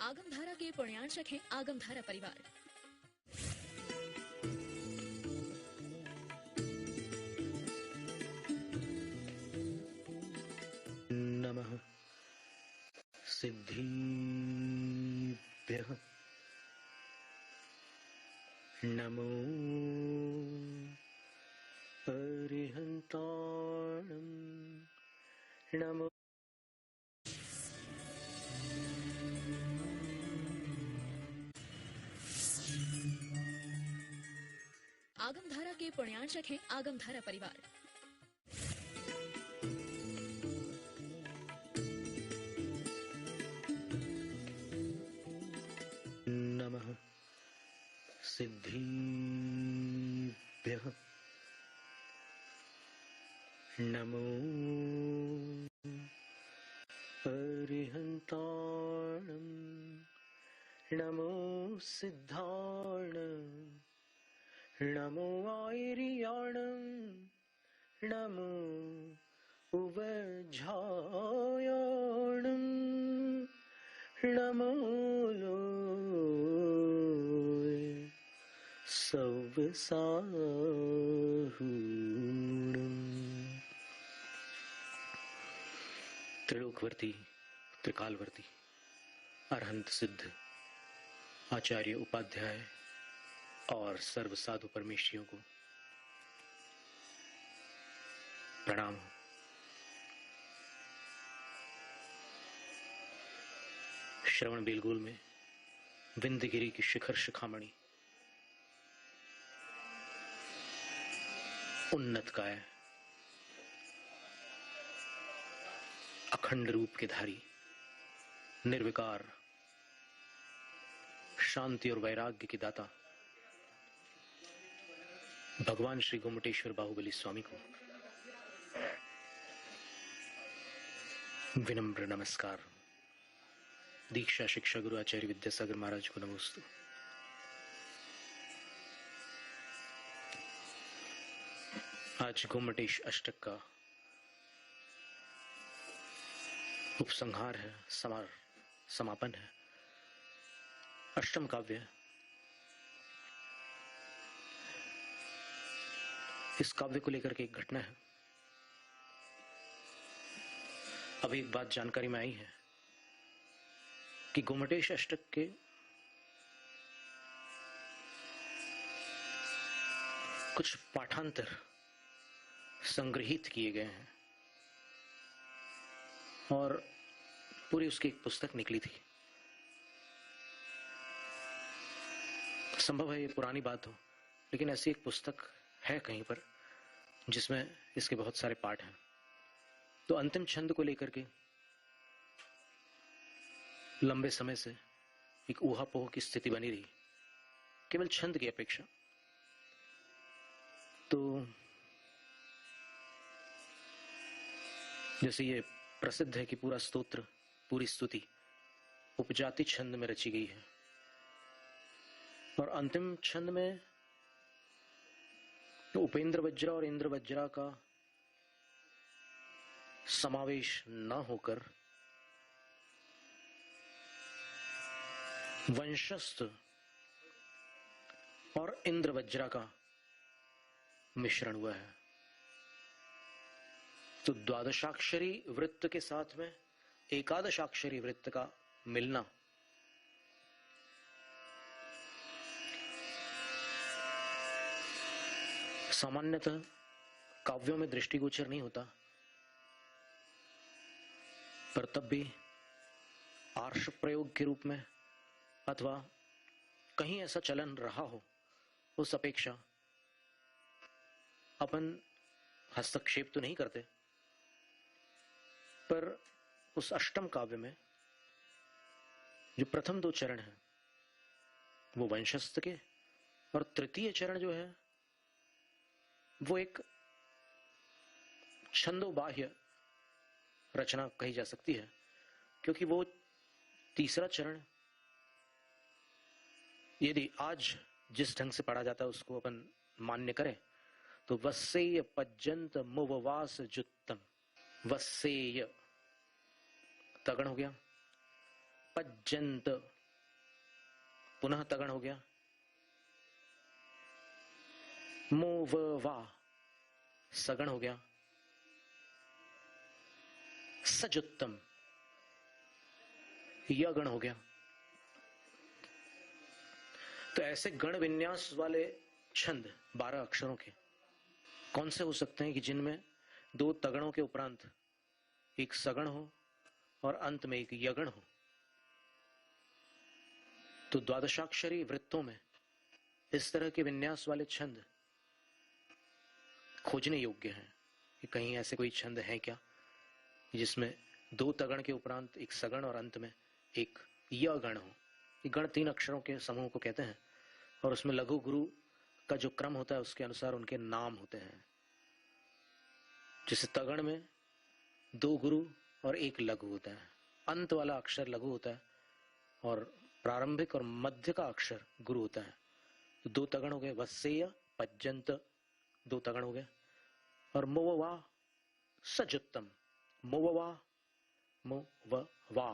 आगमधारा के पुण्यार्चक हैं आगमधारा परिवार। नमः सिद्धिभ्यः नमो अरिहन्ताणं नमो आगमधारा के पुण्यार्चक हैं आगमधारा परिवार। नमः सिद्धिभ्यः नमो अरिहन्ताणं नमो सिद्धाणं नमो आयर्याणं नमो उवझायाणं नमो लोय सव्यसाहूणम्। त्रिलोकवर्ती त्रिकालवर्ती अरहंत सिद्ध आचार्य उपाध्याय और सर्व साधु परमेश्वरियों को प्रणाम। श्रवण बेलगोल में विंध्यगिरी की शिखर शिखामणि उन्नत काय अखंड रूप के धारी निर्विकार शांति और वैराग्य की दाता भगवान श्री गोमटेश्वर बाहुबली स्वामी को विनम्र नमस्कार। दीक्षा शिक्षा गुरु आचार्य विद्यासागर महाराज को नमोस्तु। आज गोमटेश अष्टक का उपसंहार है, समापन है। अष्टम काव्य। इस काव्य को लेकर के एक घटना है। अभी एक बात जानकारी में आई है कि गोमटेश अष्टक के कुछ पाठांतर संग्रहित किए गए हैं और पूरी उसकी एक पुस्तक निकली थी। संभव है ये पुरानी बात हो, लेकिन ऐसी एक पुस्तक है कहीं पर जिसमें इसके बहुत सारे पाठ हैं। तो अंतिम छंद को लेकर के लंबे समय से एक ऊहापोह की स्थिति बनी रही, केवल छंद की अपेक्षा। तो जैसे ये प्रसिद्ध है कि पूरा स्तोत्र, पूरी स्तुति उपजाति छंद में रची गई है और अंतिम छंद में उपेंद्र वज्रा और इंद्र वज्रा का समावेश न होकर वंशस्थ और इंद्र वज्रा का मिश्रण हुआ है। तो द्वादशाक्षरी वृत्त के साथ में एकादशाक्षरी वृत्त का मिलना सामान्यतः काव्यों में दृष्टिगोचर नहीं होता, पर तब भी आर्ष प्रयोग के रूप में अथवा कहीं ऐसा चलन रहा हो, उस अपेक्षा अपन हस्तक्षेप तो नहीं करते। पर उस अष्टम काव्य में जो प्रथम दो चरण हैं वो वंशस्थ के, और तृतीय चरण जो है वो एक छंदोबाह्य रचना कही जा सकती है, क्योंकि वो तीसरा चरण यदि आज जिस ढंग से पढ़ा जाता है उसको अपन मान्य करें तो वस्सेय पज्जंत मुववास जुत्तम, वस्सेय तगण हो गया, पज्जंत, पुनः तगण हो गया। मो व वा, सगण हो गया। सजुत्तम, यगण हो गया। तो ऐसे गण विन्यास वाले छंद 12 अक्षरों के कौन से हो सकते हैं कि जिनमें 2 तगड़ों के उपरांत एक सगण हो और अंत में एक यगण हो। तो द्वादशाक्षरी वृत्तों में इस तरह के विन्यास वाले छंद खोजने योग्य हैं कि कहीं ऐसे कोई छंद है क्या जिसमें 2 तगण के उपरांत एक सगण और अंत में एक य गण हो। ये गण 3 अक्षरों के समूह को कहते हैं और उसमें लघु गुरु का जो क्रम होता है उसके अनुसार उनके नाम होते हैं। जैसे तगण में 2 गुरु और 1 लघु होता है, अंत वाला अक्षर लघु होता है और प्रारंभिक और मध्य का अक्षर गुरु होता है। तो 2 तगण हो गए, वस्सेय पज्जंत 2 तगण हो गए। और मोववा सजुत्तम, मोववा मोववा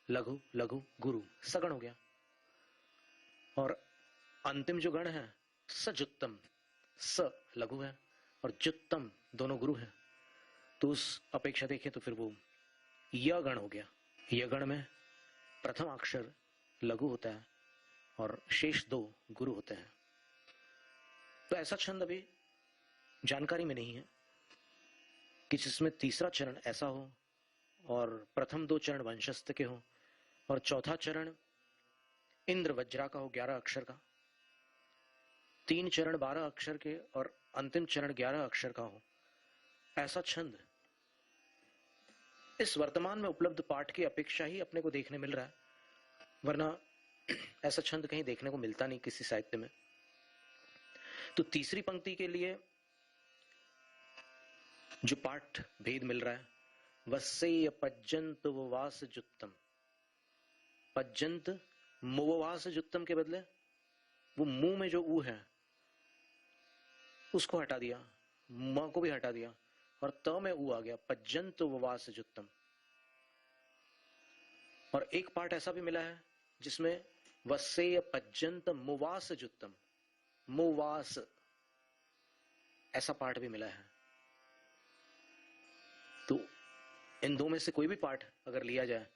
लघु लघु गुरु सगण हो गया। और अंतिम जो गण है सजुत्तम, स लघु है और जुत्तम दोनों गुरु है। तो उस अपेक्षा देखें तो फिर वो य गण हो गया। य गण में प्रथम अक्षर लघु होता है और शेष 2 गुरु होते हैं। तो ऐसा छंद अभी जानकारी में नहीं है कि जिसमें तीसरा चरण ऐसा हो और प्रथम 2 चरण वंशस्थ के हो और चौथा चरण इंद्र वज्रा का हो 11 अक्षर का, 3 चरण 12 अक्षर के और अंतिम चरण 11 अक्षर का हो। ऐसा छंद इस वर्तमान में उपलब्ध पाठ की अपेक्षा ही अपने को देखने मिल रहा है, वरना ऐसा छंद कहीं देखने को मिलता नहीं किसी साहित्य में। तो तीसरी पंक्ति के लिए जो पाठ भेद मिल रहा है, वस्सेय पज्जंत वास जुत्तम, पज्जंत मुवास जुत्तम के बदले वो मुंह में जो ऊ है उसको हटा दिया, म को भी हटा दिया और त में ऊ आ गया, पज्जंत वास जुत्तम। और एक पाठ ऐसा भी मिला है जिसमें वस्सेय पज्जंत मुवास जुत्तम, मुवास ऐसा पाठ भी मिला है। तो इन 2 में से कोई भी पाठ अगर लिया जाए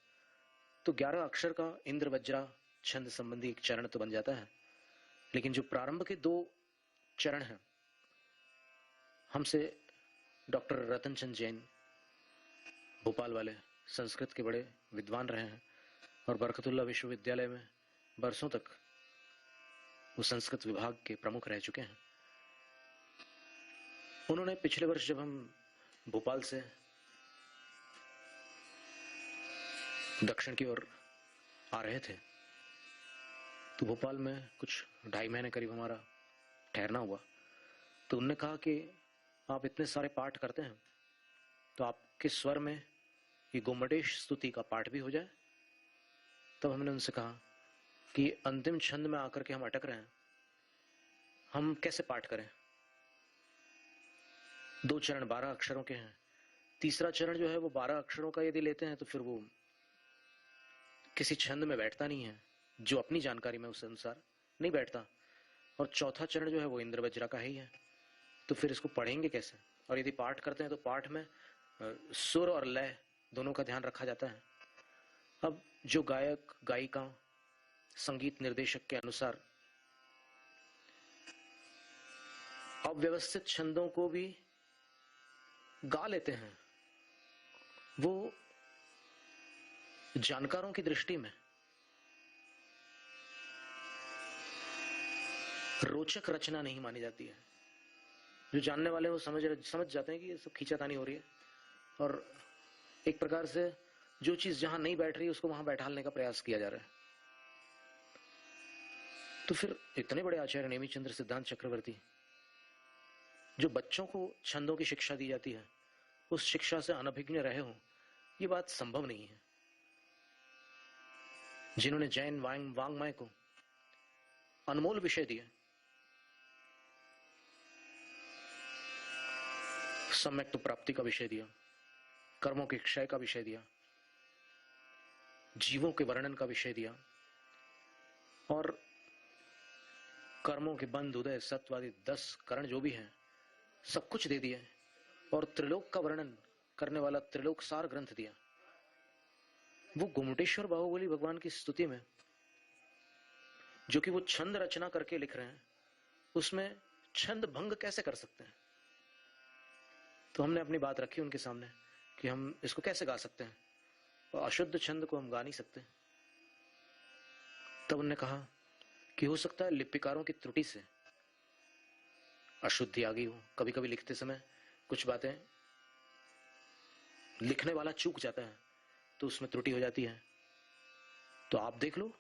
तो 11 अक्षर का इंद्र वज्रा छंद संबंधी एक चरण तो बन जाता है, लेकिन जो प्रारंभ के 2 चरण हैं, हमसे डॉक्टर रतन चंद जैन भोपाल वाले संस्कृत के बड़े विद्वान रहे हैं और बरकतुल्लाह विश्वविद्यालय में बरसों तक वो संस्कृत विभाग के प्रमुख रह चुके हैं। उन्होंने पिछले वर्ष जब हम भोपाल से दक्षिण की ओर आ रहे थे तो भोपाल में कुछ 2.5 महीने करीब हमारा ठहरना हुआ। तो उनने कहा कि आप इतने सारे पाठ करते हैं तो आपके स्वर में ये गोमटेश स्तुति का पाठ भी हो जाए। तब हमने उनसे कहा कि अंतिम छंद में आकर के हम अटक रहे हैं, हम कैसे पाठ करें। 2 चरण 12 अक्षरों के हैं, तीसरा चरण जो है वो 12 अक्षरों का यदि लेते हैं तो फिर वो किसी छंद में बैठता नहीं है, जो अपनी जानकारी में उस अनुसार नहीं बैठता। और चौथा चरण जो है वो इंद्र वज्रा का ही है, तो फिर इसको पढ़ेंगे कैसे। और यदि पाठ करते हैं तो पाठ में सुर और लय दोनों का ध्यान रखा जाता है। अब जो गायक गायिका संगीत निर्देशक के अनुसार अव्यवस्थित छंदों को भी गा लेते हैं, वो जानकारों की दृष्टि में रोचक रचना नहीं मानी जाती है। जो जानने वाले वो समझ जाते हैं कि ये सब खींचातानी हो रही है और एक प्रकार से जो चीज जहां नहीं बैठ रही है उसको वहां बैठाने का प्रयास किया जा रहा है। तो फिर इतने बड़े आचार्य नेमिचंद्र सिद्धांत चक्रवर्ती, जो बच्चों को छंदों की शिक्षा दी जाती है, उस शिक्षा से अनभिज्ञ रहे हो, ये बात संभव नहीं है। जिन्होंने जैन वांग्मय को अनमोल विषय दिए, सम्यक तो प्राप्ति का विषय दिया, कर्मों के क्षय का विषय दिया, जीवों के वर्णन का विषय दिया और कर्मों के बंध उदय सत्व आदि 10 करण जो भी हैं सब कुछ दे दिए और त्रिलोक का वर्णन करने वाला त्रिलोक सार ग्रंथ दिया। वो गुमटेश्वर बाहुबली भगवान की स्तुति में जो कि वो छंद रचना करके लिख रहे हैं उसमें छंद भंग कैसे कर सकते हैं? तो हमने अपनी बात रखी उनके सामने कि हम इसको कैसे गा सकते हैं, और अशुद्ध छंद को हम गा नहीं सकते। तब उन्होंने कहा कि हो सकता है लिपिकारों की त्रुटि से अशुद्धि आ गई हो, कभी कभी लिखते समय कुछ बातें लिखने वाला चूक जाता है तो उसमें त्रुटि हो जाती है। तो आप देख लो,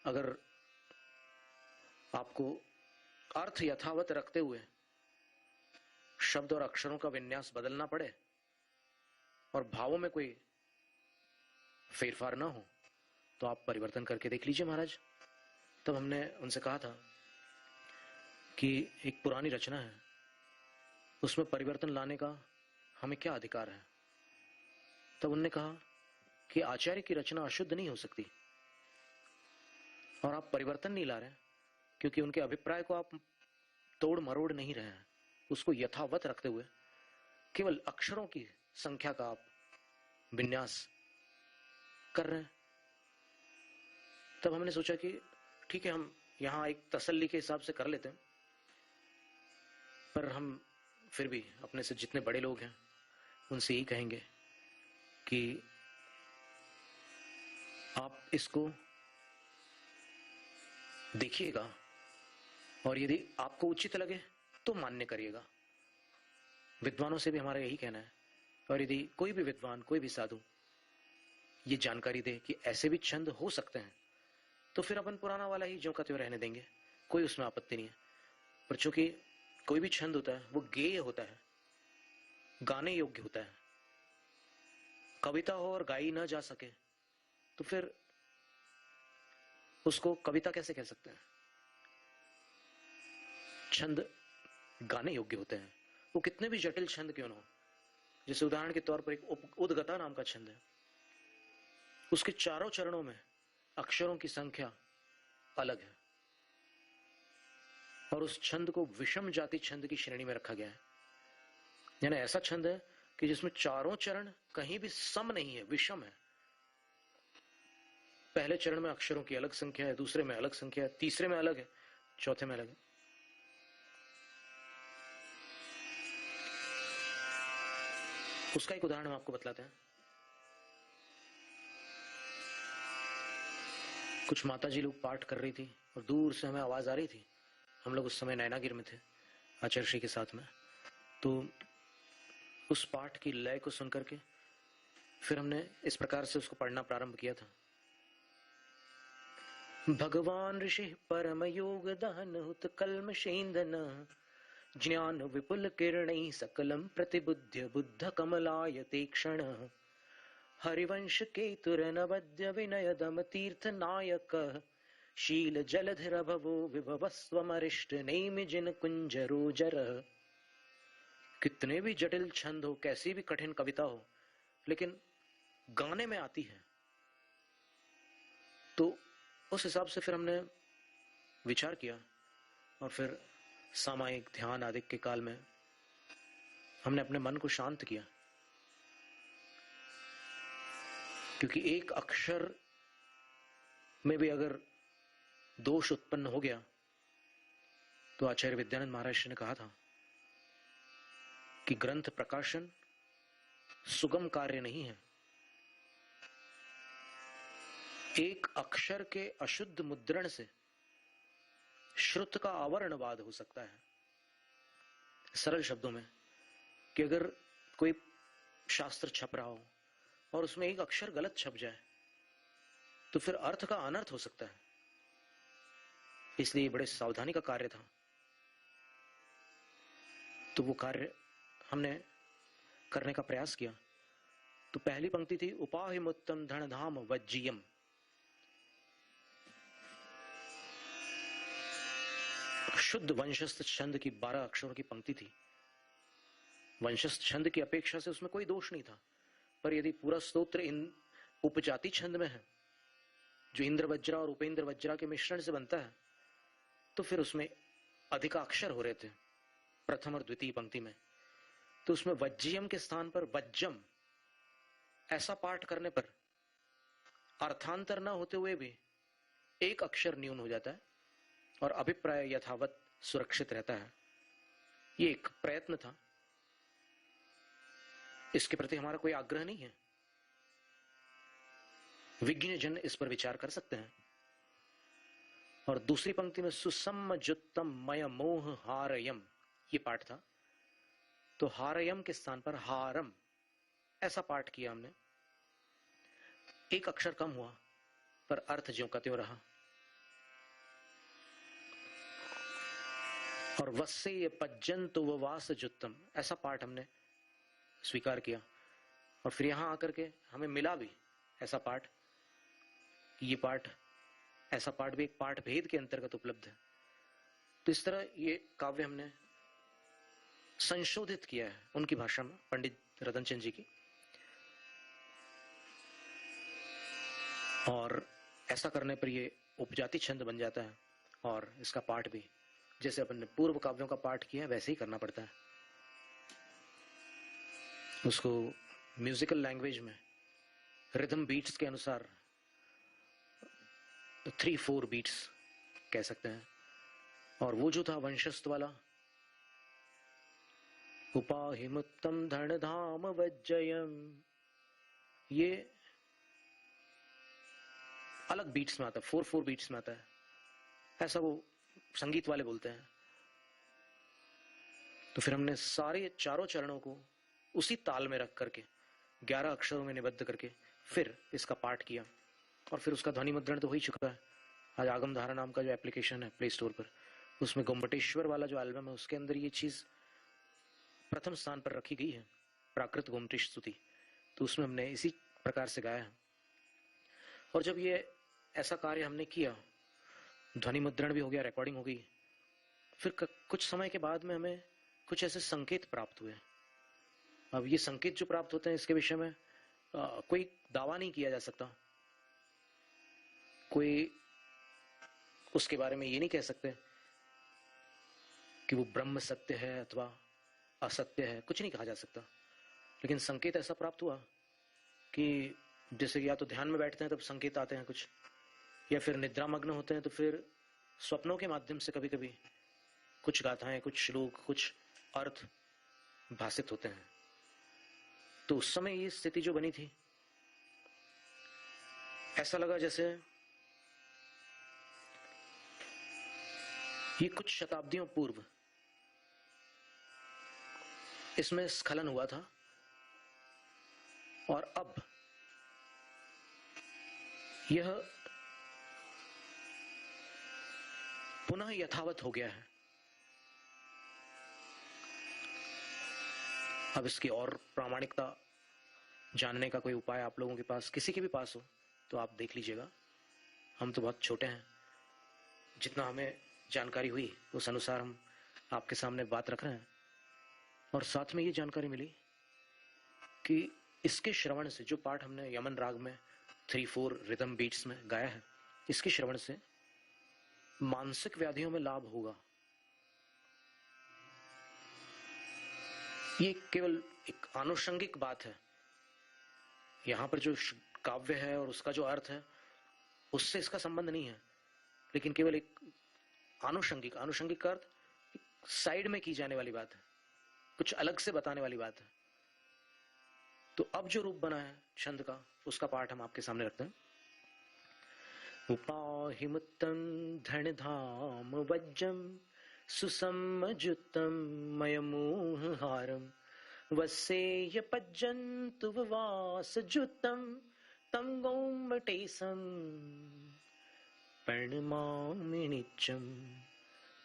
अगर आपको अर्थ यथावत रखते हुए शब्द और अक्षरों का विन्यास बदलना पड़े और भावों में कोई फेरफार ना हो तो आप परिवर्तन करके देख लीजिए महाराज। तब हमने उनसे कहा था कि एक पुरानी रचना है, उसमें परिवर्तन लाने का हमें क्या अधिकार है? तब उन्होंने कहा कि आचार्य की रचना अशुद्ध नहीं हो सकती और आप परिवर्तन नहीं ला रहे क्योंकि उनके अभिप्राय को आप तोड़ मरोड़ नहीं रहे हैं, उसको यथावत रखते हुए केवल अक्षरों की संख्या का आप विन्यास कर रहे हैं। तब हमने सोचा कि ठीक है, हम यहां एक तसल्ली के हिसाब से कर लेते हैं, पर हम फिर भी अपने से जितने बड़े लोग हैं उनसे यही कहेंगे कि आप इसको देखिएगा और यदि आपको उचित लगे तो मान्य करिएगा। विद्वानों से भी हमारा यही कहना है, और यदि कोई भी विद्वान कोई भी साधु ये जानकारी दे कि ऐसे भी छंद हो सकते हैं तो फिर अपन पुराना वाला ही जो का त्यों रहने देंगे, कोई उसमें आपत्ति नहीं है। पर चूंकि कोई भी छंद होता है वो गेय होता है, गाने योग्य होता है, कविता हो और गाई ना जा सके तो फिर उसको कविता कैसे कह सकते हैं? छंद गाने योग्य होते हैं, वो कितने भी जटिल छंद क्यों ना हो। जैसे उदाहरण के तौर पर एक उद्गता नाम का छंद है, उसके चारों चरणों में अक्षरों की संख्या अलग है और उस छंद को विषम जाति छंद की श्रेणी में रखा गया है। यानी ऐसा छंद है कि जिसमें चारों चरण कहीं भी सम नहीं है, विषम है। पहले चरण में अक्षरों की अलग संख्या है, दूसरे में अलग संख्या है, तीसरे में अलग है, चौथे में अलग है। उसका एक उदाहरण हम आपको बतलाते हैं। कुछ माताजी लोग पाठ कर रही थी और दूर से हमें आवाज आ रही थी। हम लोग उस समय नैनागिर में थे आचार्य श्री के साथ में। तो उस पाठ की लय को सुनकर के फिर हमने इस प्रकार से उसको पढ़ना प्रारंभ किया था। भगवान ऋषि परम योग दहन हुत कलम शेंदन ज्ञान विपुल किरणै सकलम प्रतिबुद्ध बुद्ध कमलाय तीक्षण हरिवंश केतुर नवद्य विनय दम तीर्थ नायक शील जलधर भवो विभवस्वमरिष्ट नेमि जिन कुंजरो जर। कितने भी जटिल छंद हो, कैसी भी कठिन कविता हो, लेकिन गाने में आती है। तो उस हिसाब से फिर हमने विचार किया और फिर सामायिक ध्यान आदि के काल में हमने अपने मन को शांत किया, क्योंकि एक अक्षर में भी अगर दोष उत्पन्न हो गया तो आचार्य विद्यानंद महाराज ने कहा था कि ग्रंथ प्रकाशन सुगम कार्य नहीं है। एक अक्षर के अशुद्ध मुद्रण से श्रुत का आवरणवाद हो सकता है। सरल शब्दों में कि अगर कोई शास्त्र छप रहा हो और उसमें एक अक्षर गलत छप जाए तो फिर अर्थ का अनर्थ हो सकता है। इसलिए बड़े सावधानी का कार्य था। तो वो कार्य हमने करने का प्रयास किया। तो पहली पंक्ति थी उपाहिमुत्तम धनधाम वज्जियम। शुद्ध वंशस्थ छंद की 12 अक्षरों की पंक्ति थी। वंशस्थ छंद की अपेक्षा से उसमें कोई दोष नहीं था, पर यदि पूरा स्तोत्र इन उपजाति छंद में है, जो इंद्र वज्रा और उपेंद्र वज्रा के मिश्रण से बनता है, तो फिर उसमें अधिकाक्षर हो रहे थे प्रथम और द्वितीय पंक्ति में, तो उसमें वज्जियम के स्थान पर वज्जम ऐसा पाठ करने पर अर्थांतर न होते हुए भी एक अक्षर न्यून हो जाता है और अभिप्राय यथावत सुरक्षित रहता है। ये एक प्रयत्न था, इसके प्रति हमारा कोई आग्रह नहीं है, विज्ञ जन इस पर विचार कर सकते हैं। और दूसरी पंक्ति में सुसम्मजुत्तम मय मोह हारयम ये पाठ था, तो हारयम के स्थान पर हारम ऐसा पाठ किया हमने। एक अक्षर कम हुआ पर अर्थ ज्यों का त्यों रहा। और वस्य पज्जंतु ववास जुत्तम ऐसा पाठ हमने स्वीकार किया, और फिर यहां आकर के हमें मिला भी ऐसा पाठ, ये पाठ ऐसा पाठ भी एक पाठ भेद के अंतर्गत उपलब्ध है। तो इस तरह ये काव्य हमने संशोधित किया है उनकी भाषा में, पंडित रतनचंद जी की। और ऐसा करने पर ये उपजाति छंद बन जाता है, और इसका पाठ भी जैसे अपन ने पूर्व काव्यों का पाठ किया है वैसे ही करना पड़ता है। उसको म्यूजिकल लैंग्वेज में रिदम बीट्स के अनुसार 3-4 बीट्स कह सकते हैं। और वो जो था वंशस्थ वाला, उपाहिमुत्तम धन धाम वज्जयम, ये अलग बीट्स में आता है, 4-4 बीट्स में आता है, ऐसा वो संगीत वाले बोलते हैं। तो फिर हमने सारे चारों चरणों को उसी ताल में रख करके 11 अक्षरों में निबद्ध करके फिर इसका पाठ किया, और फिर उसका ध्वनि मुद्रण तो हो ही चुका है। आज आगम धारा नाम का जो एप्लीकेशन है प्ले स्टोर पर, उसमें गोमटेश्वर वाला जो एल्बम है उसके अंदर ये चीज प्रथम स्थान पर रखी गई है, प्राकृत गोमटेश स्तुति। तो उसमें हमने इसी प्रकार से गाया है। और जब ये ऐसा कार्य हमने किया, ध्वनि मुद्रण भी हो गया, रिकॉर्डिंग हो गई, फिर कुछ समय के बाद में हमें कुछ ऐसे संकेत प्राप्त हुए। अब ये संकेत जो प्राप्त होते हैं इसके विषय में कोई दावा नहीं किया जा सकता, कोई उसके बारे में ये नहीं कह सकते कि वो ब्रह्म सत्य है अथवा असत्य है, कुछ नहीं कहा जा सकता। लेकिन संकेत ऐसा प्राप्त हुआ कि जैसे या तो ध्यान में बैठते हैं तब संकेत आते हैं कुछ, या फिर निद्रा मग्न होते हैं तो फिर स्वप्नों के माध्यम से कभी कभी कुछ गाथाएं, कुछ श्लोक, कुछ अर्थ भाषित होते हैं। तो उस समय ये स्थिति जो बनी थी, ऐसा लगा जैसे ये कुछ शताब्दियों पूर्व इसमें स्खलन हुआ था, और अब यह पुनः यथावत हो गया है। अब इसकी और प्रामाणिकता जानने का कोई उपाय आप लोगों के पास, किसी के भी पास हो तो आप देख लीजिएगा। हम तो बहुत छोटे हैं, जितना हमें जानकारी हुई उस अनुसार हम आपके सामने बात रख रहे हैं। और साथ में ये जानकारी मिली कि इसके श्रवण से, जो पाठ हमने यमन राग में 3-4 रिदम बीट्स में गाया है, इसके श्रवण से मानसिक व्याधियों में लाभ होगा। ये केवल एक आनुषंगिक बात है, यहां पर जो काव्य है और उसका जो अर्थ है उससे इसका संबंध नहीं है, लेकिन केवल एक आनुषंगिक का अर्थ साइड में की जाने वाली बात है, कुछ अलग से बताने वाली बात है। तो अब जो रूप बना है छंद का, उसका पाठ हम आपके सामने रखते हैं। उपाहिमुत्तम धन धाम वज्जम सुसम्मजुत्तम मयमोहारम वस्येय पज्जन्तु वासजुत्तम तम गौमटेशम प्रणमामि नित्यम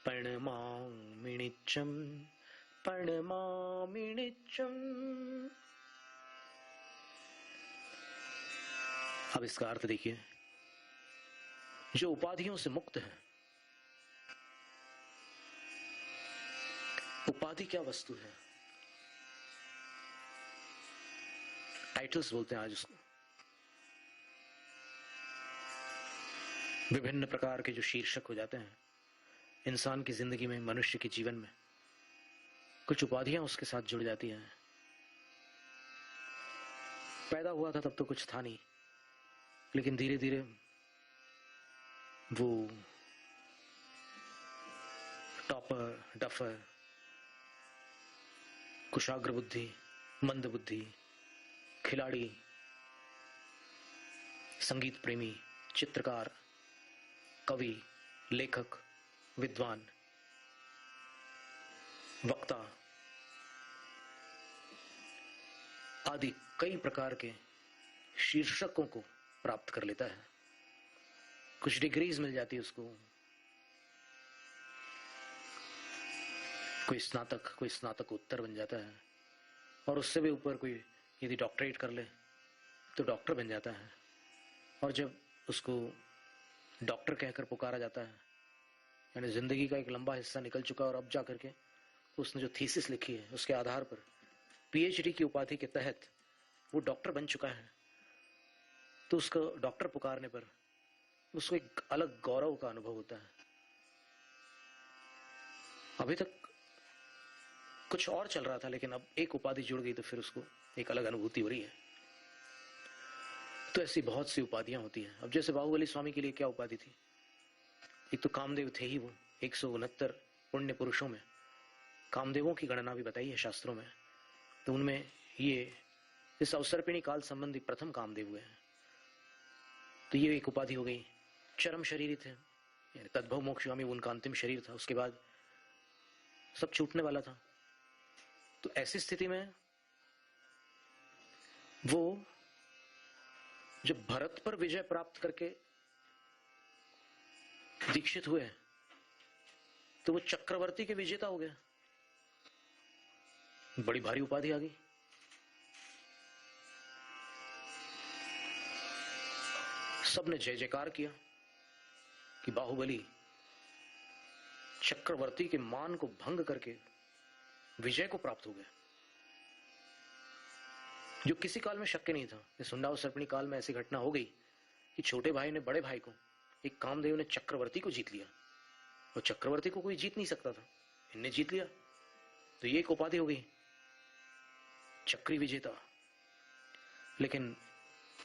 प्रणमामि नित्यम प्रणमामि नित्यम। अब इसका अर्थ देखिए, जो उपाधियों से मुक्त है, उपाधि क्या वस्तु है? टाइटल्स बोलते हैं आज उसको। विभिन्न प्रकार के जो शीर्षक हो जाते हैं इंसान की जिंदगी में, मनुष्य के जीवन में, कुछ उपाधियां उसके साथ जुड़ जाती हैं। पैदा हुआ था तब तो कुछ था नहीं, लेकिन धीरे धीरे वो टॉपर, डफर, कुशाग्र बुद्धि, मंद बुद्धि, खिलाड़ी, संगीत प्रेमी, चित्रकार, कवि, लेखक, विद्वान, वक्ता आदि कई प्रकार के शीर्षकों को प्राप्त कर लेता है। कुछ डिग्रीज मिल जाती है उसको, कोई स्नातक, कोई स्नातकोत्तर बन जाता है, और उससे भी ऊपर कोई यदि डॉक्टरेट कर ले तो डॉक्टर बन जाता है। और जब उसको डॉक्टर कहकर पुकारा जाता है, यानी जिंदगी का एक लंबा हिस्सा निकल चुका और अब जा करके उसने जो थीसिस लिखी है उसके आधार पर पीएचडी की उपाधि के तहत वो डॉक्टर बन चुका है, तो उसको डॉक्टर पुकारने पर उसको एक अलग गौरव का अनुभव होता है। अभी तक कुछ और चल रहा था, लेकिन अब एक उपाधि जुड़ गई तो फिर उसको एक अलग अनुभूति हो रही है। तो ऐसी बहुत सी उपाधियां होती हैं। अब जैसे बाहुबली स्वामी के लिए क्या उपाधि थी? एक तो कामदेव थे ही वो, 169 पुण्य पुरुषों में कामदेवों की गणना भी बताई है शास्त्रों में, तो उनमें ये इस अवसर्पिणी काल संबंधी प्रथम कामदेव हुए हैं, तो ये एक उपाधि हो गई। चरम शरीरी थे, यानी तद्भव मोक्षगामी उनका अंतिम शरीर था, उसके बाद सब छूटने वाला था। तो ऐसी स्थिति में वो जब भरत पर विजय प्राप्त करके दीक्षित हुए तो वो चक्रवर्ती के विजेता हो गए। बड़ी भारी उपाधि आ गई। सबने जय जयकार किया कि बाहुबली चक्रवर्ती के मान को भंग करके विजय को प्राप्त हो गया, जो किसी काल में शक्य नहीं था। इस हुंडावसर्पिणी काल में ऐसी घटना हो गई कि छोटे भाई ने बड़े भाई को, एक कामदेव ने चक्रवर्ती को जीत लिया, और चक्रवर्ती को कोई जीत नहीं सकता था, इनने जीत लिया, तो ये एक उपाधि हो गई, चक्री विजेता। लेकिन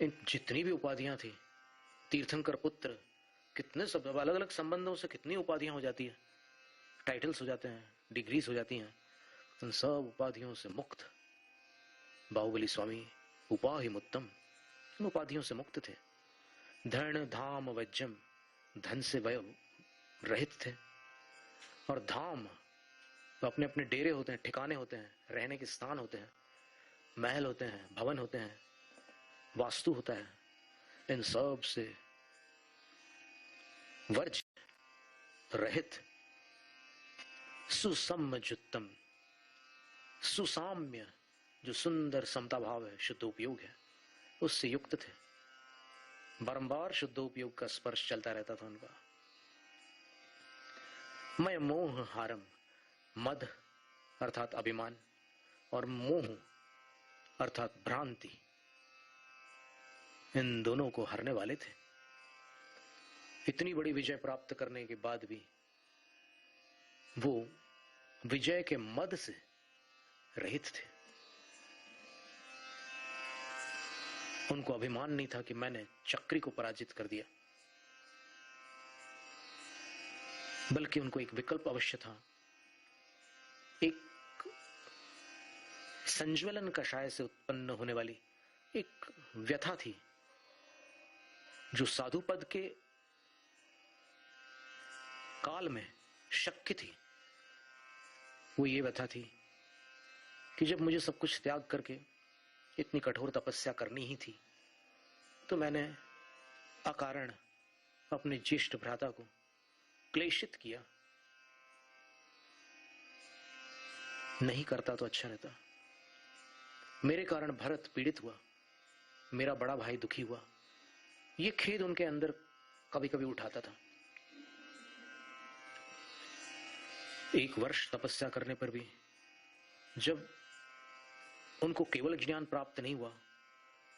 इन जितनी भी उपाधियां थी, तीर्थंकर पुत्र, कितने सब अलग अलग संबंधों से कितनी उपाधियां हो जाती है, टाइटल्स हो जाते हैं, डिग्रीज हो जाती हैं। उन सब उपाधियों से मुक्त बाहुबली स्वामी उपाहिमुत्तम, इन उपाधियों से मुक्त थे। धन धाम वज्जम, धन से वय रहित थे, और धाम तो अपने अपने डेरे होते हैं, ठिकाने होते हैं, रहने के स्थान होते हैं, महल होते हैं, भवन होते हैं, वास्तु होता है, इन सब से वर्ज रहित सुसम्मजुत्तम, सुसाम्य, जो सुंदर समता भाव है, शुद्ध उपयोग है, उससे युक्त थे। बारंबार शुद्ध उपयोग का स्पर्श चलता रहता था उनका। मैं मोह हारम, मद अर्थात अभिमान और मोह अर्थात भ्रांति, इन दोनों को हरने वाले थे। इतनी बड़ी विजय प्राप्त करने के बाद भी वो विजय के मद से रहित थे। उनको अभिमान नहीं था कि मैंने चक्री को पराजित कर दिया, बल्कि उनको एक विकल्प अवश्य था। एक संज्वलन कषाय से उत्पन्न होने वाली एक व्यथा थी, जो साधु पद के काल में शक्य थी। वो ये व्यथा थी कि जब मुझे सब कुछ त्याग करके इतनी कठोर तपस्या करनी ही थी, तो मैंने अकारण अपने ज्येष्ठ भ्राता को क्लेशित किया। नहीं करता तो अच्छा रहता। मेरे कारण भरत पीड़ित हुआ, मेरा बड़ा भाई दुखी हुआ, ये खेद उनके अंदर कभी कभी उठाता था। एक वर्ष तपस्या करने पर भी जब उनको केवल ज्ञान प्राप्त नहीं हुआ,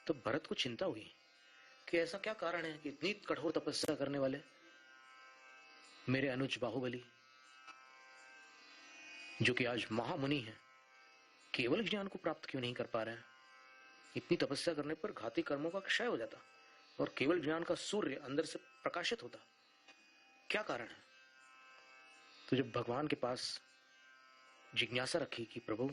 तो भरत को चिंता हुई कि ऐसा क्या कारण है कि इतनी कठोर तपस्या करने वाले मेरे अनुज बाहुबली, जो कि आज महामुनि है, केवल ज्ञान को प्राप्त क्यों नहीं कर पा रहे हैं? इतनी तपस्या करने पर घाती कर्मों का क्षय हो जाता और केवल ज्ञान का सूर्य अंदर से प्रकाशित होता। क्या कारण है? तो जब भगवान के पास जिज्ञासा रखी कि प्रभु,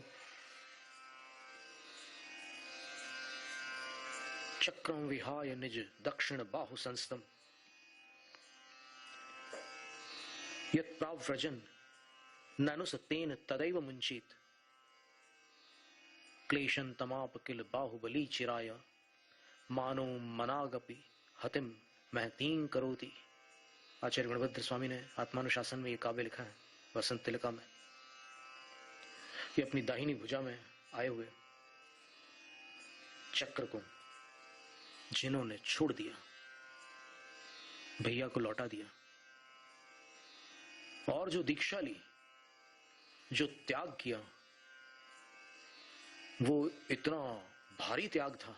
चक्रम विहाय निज दक्षिण बाहु संस्तम यत् प्राव्रजन ननुसतेन तदैव मुंचित क्लेशं तमाप किल बाहुबली चिराय मानो मनागपि हतिम महतीं करोति। आचार्य गणभद्र स्वामी ने आत्मानुशासन में यह काव्य लिखा है, वसंत तिलका में। ये अपनी दाहिनी भुजा में आए हुए चक्र को जिन्होंने छोड़ दिया, भैया को लौटा दिया, और जो दीक्षा ली, जो त्याग किया, वो इतना भारी त्याग था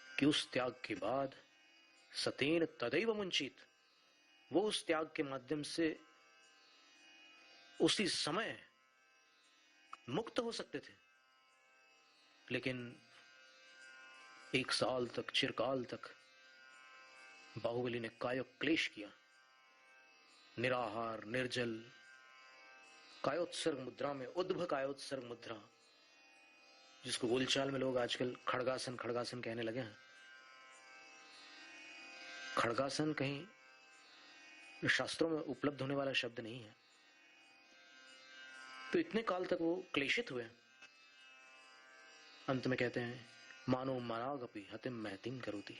कि उस त्याग के बाद सतेन तदैव मुंचित, वो उस त्याग के माध्यम से उसी समय मुक्त हो सकते थे। लेकिन 1 साल तक, चिरकाल तक बाहुबली ने कायो क्लेश किया, निराहार, निर्जल, कायोत्सर्ग मुद्रा में, उद्भ कायोत्सर्ग मुद्रा, जिसको बोलचाल में लोग आजकल खड़गासन खड़गासन कहने लगे हैं। खड़गासन कहीं शास्त्रों में उपलब्ध होने वाला शब्द नहीं है। तो इतने काल तक वो क्लेशित हुए, अंत में कहते हैं मानो मनागपि हतिम महतिम करोति।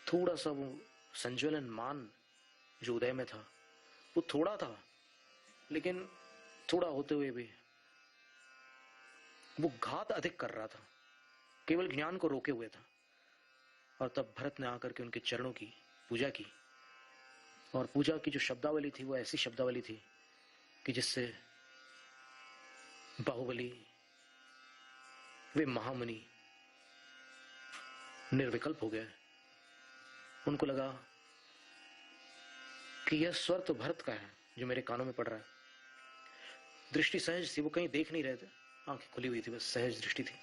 थोड़ा सा वो संज्वलन मान जो उदय में था, वो थोड़ा था, लेकिन थोड़ा होते हुए भी वो घात अधिक कर रहा था, केवल ज्ञान को रोके हुए था। और तब भरत ने आकर के उनके चरणों की पूजा की, और पूजा की जो शब्दावली थी वो ऐसी शब्दावली थी कि जिससे बाहुबली, वे महामुनि, निर्विकल्प हो गए। उनको लगा कि यह स्वर तो भरत का है जो मेरे कानों में पड़ रहा है। दृष्टि सहज थी, वो कहीं देख नहीं रहे थे, आंखें खुली हुई थी, बस सहज दृष्टि थी।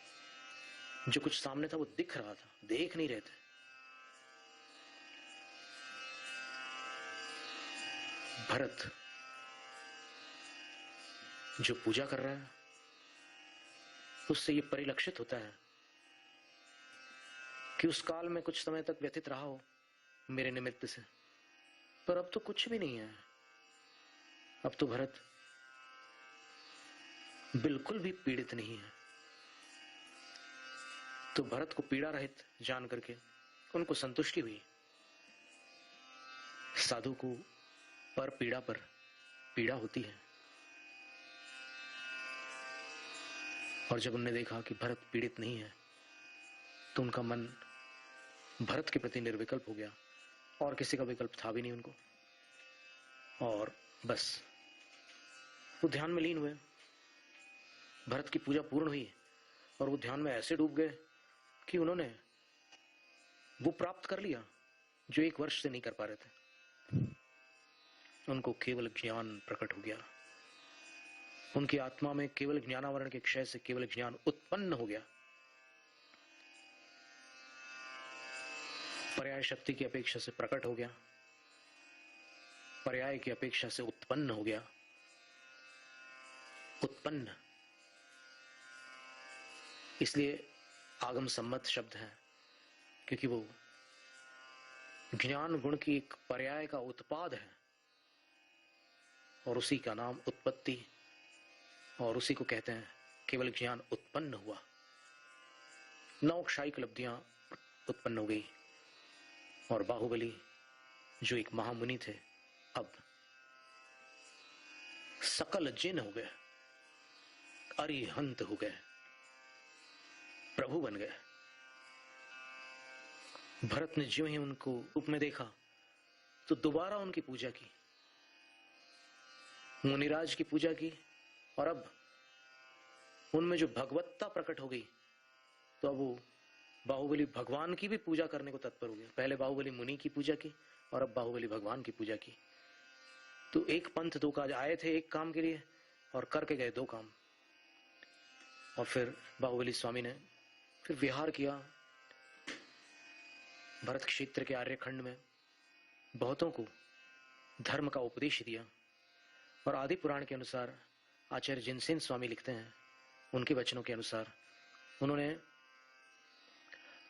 जो कुछ सामने था वो दिख रहा था, देख नहीं रहे थे। भरत जो पूजा कर रहा है, उससे ये परिलक्षित होता है कि उस काल में कुछ समय तक व्यतीत रहा हो मेरे निमित्त से, पर अब तो कुछ भी नहीं है। अब तो भरत बिल्कुल भी पीड़ित नहीं है। तो भरत को पीड़ा रहित जान करके उनको संतुष्टि हुई। साधु को पर पीड़ा होती है, और जब उन्होंने देखा कि भरत पीड़ित नहीं है, तो उनका मन भरत के प्रति निर्विकल्प हो गया, और किसी का विकल्प था भी नहीं उनको। और बस वो ध्यान में लीन हुए। भरत की पूजा पूर्ण हुई और वो ध्यान में ऐसे डूब गए कि उन्होंने वो प्राप्त कर लिया जो 1 वर्ष से नहीं कर पा रहे थे। उनको केवल ज्ञान प्रकट हो गया, उनकी आत्मा में केवल ज्ञानावरण के क्षय से केवल ज्ञान उत्पन्न हो गया। पर्याय शक्ति की अपेक्षा से प्रकट हो गया, पर्याय की अपेक्षा से उत्पन्न हो गया। उत्पन्न इसलिए आगम सम्मत शब्द है, क्योंकि वो ज्ञान गुण की एक पर्याय का उत्पाद है, और उसी का नाम उत्पत्ति, और उसी को कहते हैं केवल ज्ञान उत्पन्न हुआ। 9 क्षायिक लब्धियां उत्पन्न हो गई, और बाहुबली जो एक महामुनि थे, अब सकल जिन हो गए, अरिहंत हो गए, प्रभु बन गए। भरत ने ज्यों ही उनको रूप में देखा तो दोबारा उनकी पूजा की, मुनिराज की पूजा की, और अब उनमें जो भगवत्ता प्रकट हो गई, तो अब वो बाहुबली भगवान की भी पूजा करने को तत्पर हो गया। पहले बाहुबली मुनि की पूजा की, और अब बाहुबली भगवान की पूजा की। तो एक पंथ दो काज, आए थे एक काम के लिए और करके गए दो काम। और फिर बाहुबली स्वामी ने फिर विहार किया भरत क्षेत्र के आर्यखंड में, बहुतों को धर्म का उपदेश दिया। और आदि पुराण के अनुसार आचार्य जिनसेन स्वामी लिखते हैं, उनके वचनों के अनुसार उन्होंने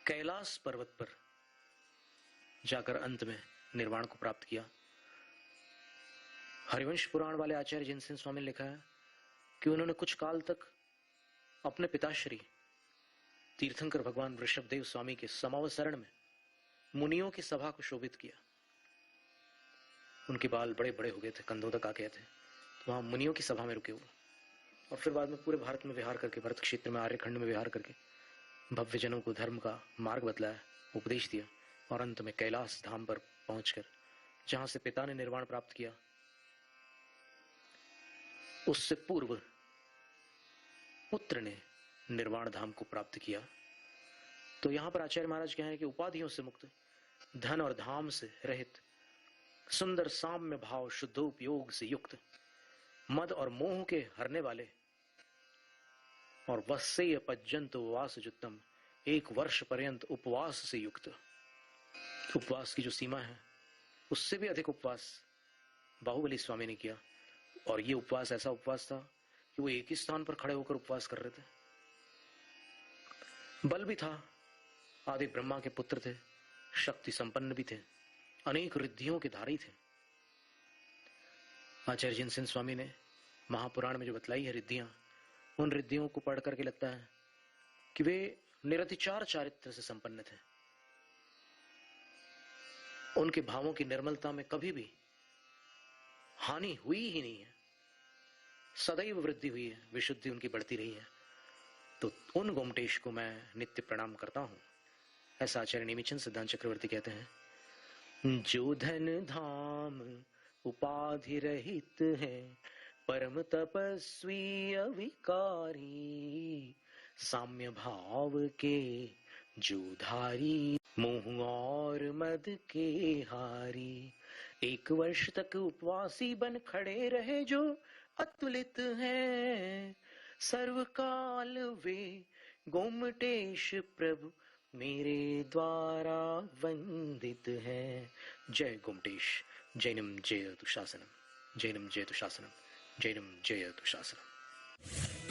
कैलाश पर्वत पर जाकर अंत में निर्वाण को प्राप्त किया। हरिवंश पुराण वाले आचार्य जिनसेन स्वामी ने लिखा है कि उन्होंने कुछ काल तक अपने पिताश्री तीर्थंकर भगवान वृषभदेव स्वामी के समावसरण में मुनियों की सभा को शोभित किया। उनके बाल बड़े बड़े हो गए थे, कंधों तक आ गए थे, तो वहां मुनियों की सभा में रुके हुए। और फिर बाद में पूरे भारत में विहार करके, भरत क्षेत्र में आर्यखंड में विहार करके भव्य जनों को धर्म का मार्ग बतलाया, उपदेश दिया। और अंत में कैलाश धाम पर पहुंचकर, जहां से पिता ने निर्वाण प्राप्त किया, उससे पूर्व पुत्र ने निर्वाण धाम को प्राप्त किया। तो यहां पर आचार्य महाराज कह रहे हैं कि उपाधियों से मुक्त, धन और धाम से रहित, सुंदर साम्य भाव शुद्धोपयोग से युक्त, मद और मोह के हरने वाले और वस्सेय पज्जंत उपवास जुत्तम, 1 वर्ष पर्यंत उपवास से युक्त। उपवास की जो सीमा है उससे भी अधिक उपवास बाहुबली स्वामी ने किया। और ये उपवास ऐसा उपवास था कि वो एक ही स्थान पर खड़े होकर उपवास कर रहे थे। बल भी था, आदि ब्रह्मा के पुत्र थे, शक्ति संपन्न भी थे, अनेक रिद्धियों के धारी थे। आचार्य जिनसेन स्वामी ने महापुराण में जो बतलाई है रिद्धियां, उन रिद्धियों को पढ़ करके लगता है कि वे निरतिचार चारित्र से संपन्न थे। उनके भावों की निर्मलता में कभी भी हानि हुई ही नहीं है, सदैव वृद्धि हुई है, विशुद्धि उनकी बढ़ती रही है। तो उन गोमटेश को मैं नित्य प्रणाम करता हूं। ऐसा आचार्य नेमिचंद सिद्धांत चक्रवर्ती कहते हैं। जो धन धाम उपाधि रहित है, परम तपस्वी अविकारी, साम्य भाव के जो धारी, मोह और मद के हारी। 1 वर्ष तक उपवासी बन खड़े रहे जो अतुलित हैं, सर्वकाल वे गोमटेश प्रभु मेरे द्वारा वंदित हैं। जय गोमटेश, जैनम जयतु शासनम, जैनम जयतु शासनम, जैनम जयतु शासनम।